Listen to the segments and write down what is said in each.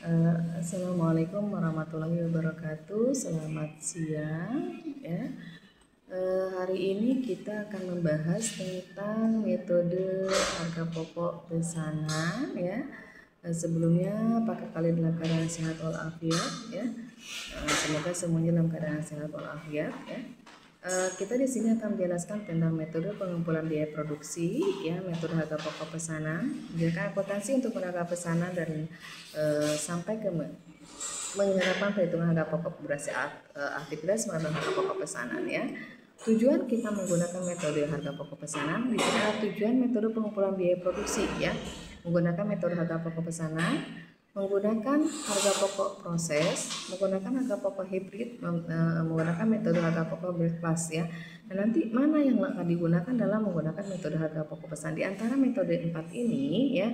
Assalamualaikum warahmatullahi wabarakatuh. Selamat siang ya. Hari ini kita akan membahas tentang metode harga pokok pesanan ya. Sebelumnya apakah kalian dalam keadaan sehat walafiat ya? Semoga semuanya dalam keadaan sehat walafiat ya. Kita di sini akan menjelaskan tentang metode pengumpulan biaya produksi ya, metode harga pokok pesanan, menjelaskan akuntansi untuk harga pesanan dari sampai ke menerapkan perhitungan harga pokok berdasarkan aktivitas mengenai harga pokok pesanan ya. Tujuan kita menggunakan metode harga pokok pesanan di sini adalah tujuan metode pengumpulan biaya produksi ya, menggunakan metode harga pokok pesanan, menggunakan harga pokok proses, menggunakan harga pokok hibrid, menggunakan metode harga pokok berkelas ya. Dan nanti mana yang akan digunakan dalam menggunakan metode harga pokok pesanan? Di antara metode 4 ini ya,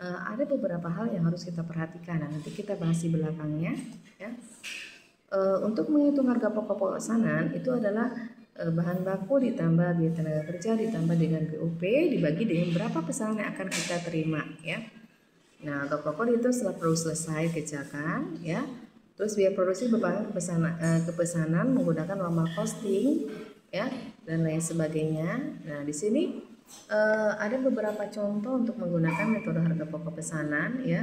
ada beberapa hal yang harus kita perhatikan. Nah, nanti kita bahas di belakangnya ya. Untuk menghitung harga pokok pesanan itu adalah bahan baku ditambah biaya tenaga kerja ditambah dengan BOP dibagi dengan berapa pesanan yang akan kita terima ya. Nah, harga pokok itu setelah produksi selesai kerjakan ya. Terus biaya produksi beban kepesanan menggunakan normal costing ya dan lain sebagainya. Nah, di sini ada beberapa contoh untuk menggunakan metode harga pokok pesanan ya.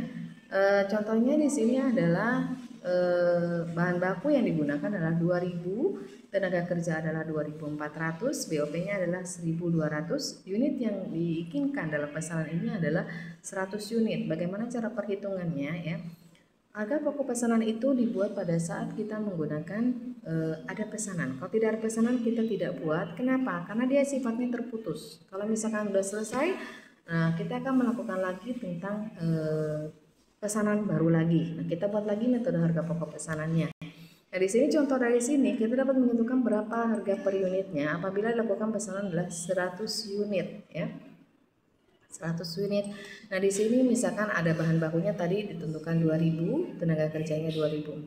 Contohnya di sini adalah bahan baku yang digunakan adalah 2000, tenaga kerja adalah 2400, BOP-nya adalah 1200, unit yang diinginkan dalam pesanan ini adalah 100 unit. Bagaimana cara perhitungannya ya? Harga pokok pesanan itu dibuat pada saat kita menggunakan ada pesanan. Kalau tidak ada pesanan kita tidak buat. Kenapa? Karena dia sifatnya terputus. Kalau misalkan sudah selesai, kita akan melakukan lagi tentang pesanan baru lagi. Nah, kita buat lagi metode harga pokok pesanannya. Nah, di sini contoh dari sini kita dapat menentukan berapa harga per unitnya apabila dilakukan pesanan adalah 100 unit ya. 100 unit. Nah, di sini misalkan ada bahan bakunya tadi ditentukan 2000, tenaga kerjanya 2400,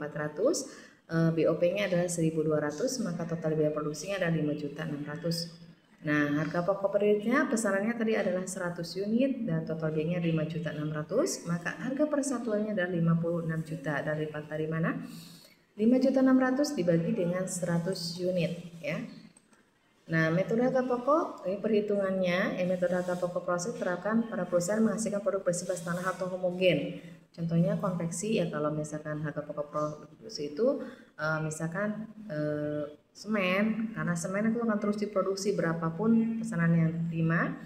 BOP-nya adalah 1200, maka total biaya produksinya adalah 5.600. Nah, harga pokok per unitnya pesanannya tadi adalah 100 unit dan total biayanya 5.600, maka harga persatuannya adalah 56 juta. Dari mana? 5.600 dibagi dengan 100 unit ya. Nah, metode harga pokok ini perhitungannya, metode harga pokok proses terapkan pada perusahaan menghasilkan produk bersifat standar atau homogen. Contohnya konveksi ya, kalau misalkan harga pokok produksi itu misalkan semen, karena semen itu akan terus diproduksi berapapun pesanan yang diterima.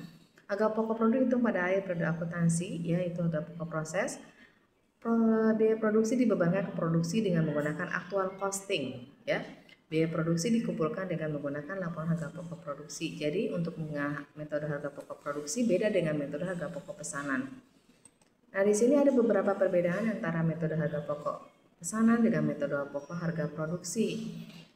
Harga pokok produk itu pada akhir periode akuntansi ya, itu harga pokok proses. Biaya produksi dibebankan ke produksi dengan menggunakan actual costing ya. Biaya produksi dikumpulkan dengan menggunakan laporan harga pokok produksi. Jadi untuk metode harga pokok produksi beda dengan metode harga pokok pesanan. Nah, di sini ada beberapa perbedaan antara metode harga pokok pesanan dengan metode pokok harga produksi.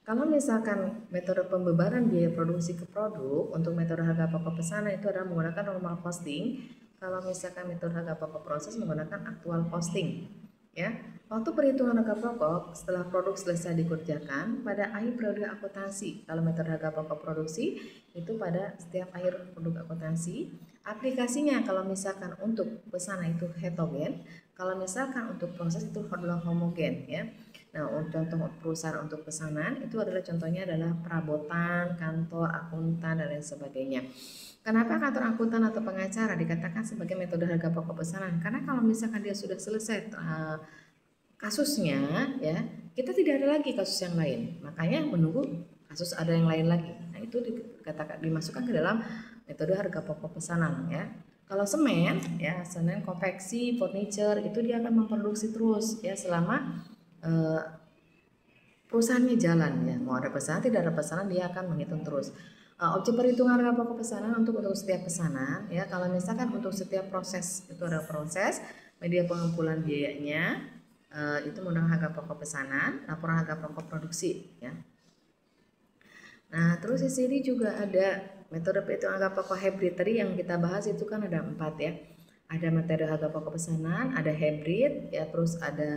Kalau misalkan metode pembebaran biaya produksi ke produk untuk metode harga pokok pesanan itu adalah menggunakan normal costing. Kalau misalkan metode harga pokok proses menggunakan actual costing ya. Waktu perhitungan harga pokok setelah produk selesai dikerjakan pada akhir periode akuntansi. Kalau metode harga pokok produksi itu pada setiap akhir produk akuntansi. Aplikasinya kalau misalkan untuk pesanan itu heterogen, kalau misalkan untuk proses itu adalah homogen ya. Nah, contoh perusahaan untuk pesanan itu adalah contohnya adalah perabotan, kantor, akuntan dan lain sebagainya. Kenapa kantor akuntan atau pengacara dikatakan sebagai metode harga pokok pesanan? Karena kalau misalkan dia sudah selesai kasusnya ya, kita tidak ada lagi kasus yang lain. Makanya menunggu kasus ada yang lain lagi. Nah, itu dikatakan dimasukkan ke dalam metode harga pokok pesanan ya. Kalau semen ya, semen, konveksi, furniture itu dia akan memproduksi terus ya selama perusahaannya jalan ya. Mau ada pesanan tidak ada pesanan dia akan menghitung terus. Objek perhitungan harga pokok pesanan untuk setiap pesanan ya. Kalau misalkan untuk setiap proses itu ada proses, media pengumpulan biayanya itu menggunakan harga pokok pesanan, laporan harga pokok produksi ya. Nah, terus di sini juga ada metode perhitungan harga pokok hybrid. Tadi yang kita bahas itu kan ada 4 ya. Ada metode harga pokok pesanan, ada hybrid ya, terus ada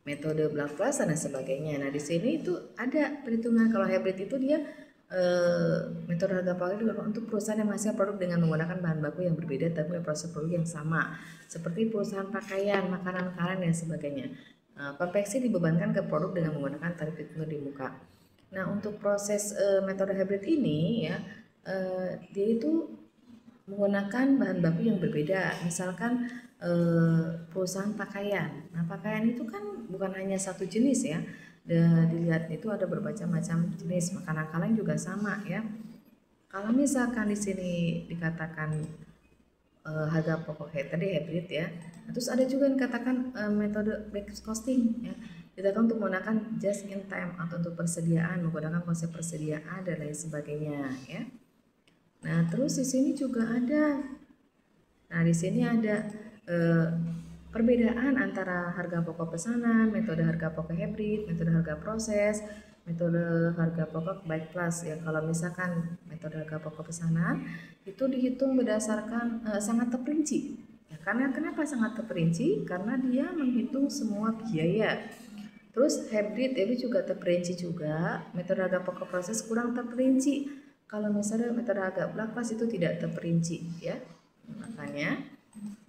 metode block plus dan sebagainya. Nah, di sini itu ada perhitungan. Kalau hybrid itu dia metode harga pakai digunakan untuk perusahaan yang menghasilkan produk dengan menggunakan bahan baku yang berbeda tapi proses produk yang sama, seperti perusahaan pakaian, makanan dan sebagainya. Konveksi dibebankan ke produk dengan menggunakan tarif itu di muka. Nah, untuk proses metode hybrid ini ya, dia itu menggunakan bahan baku yang berbeda. Misalkan perusahaan pakaian. Nah, pakaian itu kan bukan hanya satu jenis ya. Dilihat itu ada berbagai macam jenis. Makanan kalian juga sama ya. Kalau misalkan di sini dikatakan harga pokok tadi hybrid ya. Terus ada juga yang dikatakan metode back costing ya. Kita akan untuk menggunakan just in time atau untuk persediaan, menggunakan konsep persediaan dan lain sebagainya ya. Nah, terus di sini juga ada. Nah, di sini ada perbedaan antara harga pokok pesanan, metode harga pokok hybrid, metode harga proses, metode harga pokok by class ya. Kalau misalkan metode harga pokok pesanan itu dihitung berdasarkan sangat terperinci. Ya, karena kenapa sangat terperinci? Karena dia menghitung semua biaya. Terus hybrid itu juga terperinci juga. Metode harga pokok proses kurang terperinci. Kalau misalnya metode harga class itu tidak terperinci ya. Makanya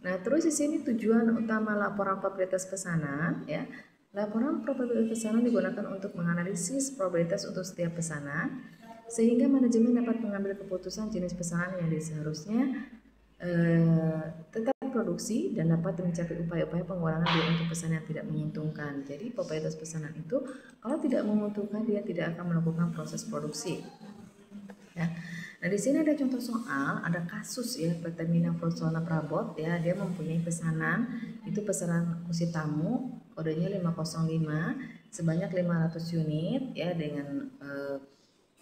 nah, terus di sini tujuan utama laporan probabilitas pesanan ya. Laporan probabilitas pesanan digunakan untuk menganalisis probabilitas untuk setiap pesanan sehingga manajemen dapat mengambil keputusan jenis pesanan yang seharusnya tetap produksi dan dapat mencapai upaya-upaya pengurangan biaya untuk pesanan yang tidak menguntungkan. Jadi probabilitas pesanan itu kalau tidak menguntungkan dia tidak akan melakukan proses produksi. Ya. Nah, di sini ada contoh soal, ada kasus ya Pertamina Persona Prabot ya, dia mempunyai pesanan, itu pesanan kursi tamu, kodenya 505 sebanyak 500 unit ya dengan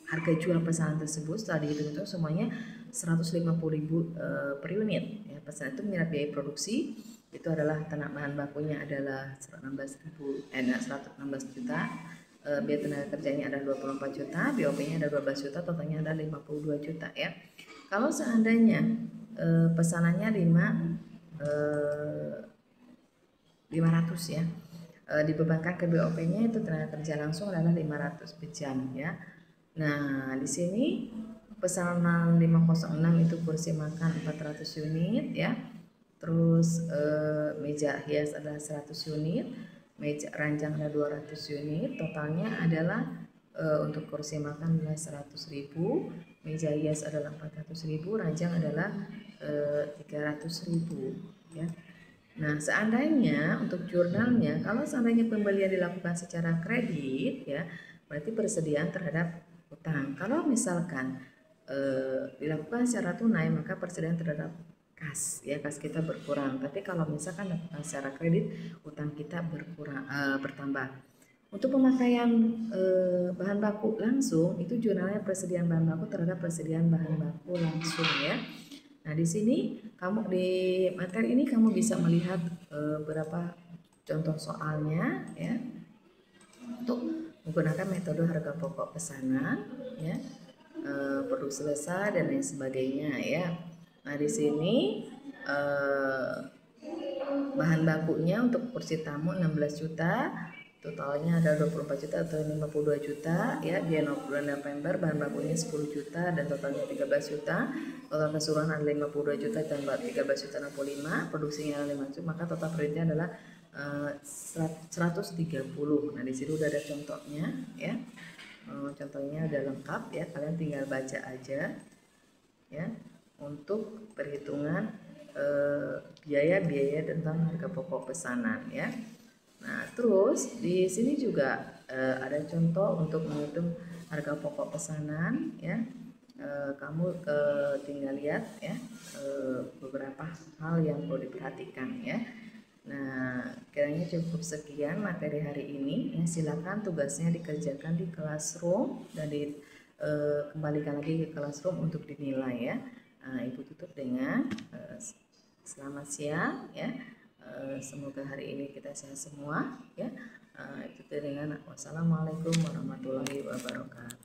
harga jual pesanan tersebut setelah dihitung itu semuanya 150.000 per unit ya. Pesanan itu menyerap biaya produksi itu adalah tanah bahan bakunya adalah 116 juta, biaya tenaga kerjanya ada 24 juta, BOP-nya ada 12 juta, totalnya ada 52 juta ya. Kalau seandainya pesanannya 500 ya, dibebankan ke BOP-nya itu tenaga kerja langsung adalah 500 per jam ya. Nah, di sini pesanan 506 itu kursi makan 400 unit ya. Terus meja hias adalah 100 unit, meja ranjang ada 200 unit, totalnya adalah untuk kursi makan adalah 100.000, meja hias adalah 400.000, ranjang adalah 300.000 ya. Nah, seandainya untuk jurnalnya, kalau seandainya pembelian dilakukan secara kredit ya, berarti persediaan terhadap utang. Kalau misalkan dilakukan secara tunai, maka persediaan terhadap kas ya, kas kita berkurang. Tapi kalau misalkan dilakukan secara kredit, utang kita bertambah. Untuk pemakaian bahan baku langsung, itu jurnalnya persediaan bahan baku terhadap persediaan bahan baku langsung ya. Nah, di sini kamu di materi ini kamu bisa melihat beberapa contoh soalnya ya untuk menggunakan metode harga pokok pesanan ya, produk selesai dan lain sebagainya ya. Nah, di sini bahan bakunya untuk kursi tamu 16 juta, totalnya ada 24 juta atau 52 juta ya. Biaya bulan November bahan bakunya 10 juta dan totalnya 13 juta. Total keseluruhan ada 52 juta dan 13 juta 65, produksinya ada 5 juta, maka total kreditnya adalah 130. Nah, di sini udah ada contohnya ya. Contohnya udah lengkap ya, kalian tinggal baca aja ya untuk perhitungan biaya-biaya tentang harga pokok pesanan ya. Nah, terus di sini juga ada contoh untuk menghitung harga pokok pesanan ya. Kamu tinggal lihat ya beberapa hal yang perlu diperhatikan ya. Nah, kiranya cukup sekian materi hari ini ya. Silakan tugasnya dikerjakan di classroom dan kembalikan lagi ke classroom untuk dinilai ya. Ibu tutup dengan selamat siang ya. Semoga hari ini kita sehat semua ya. Itu dengan wassalamualaikum warahmatullahi wabarakatuh.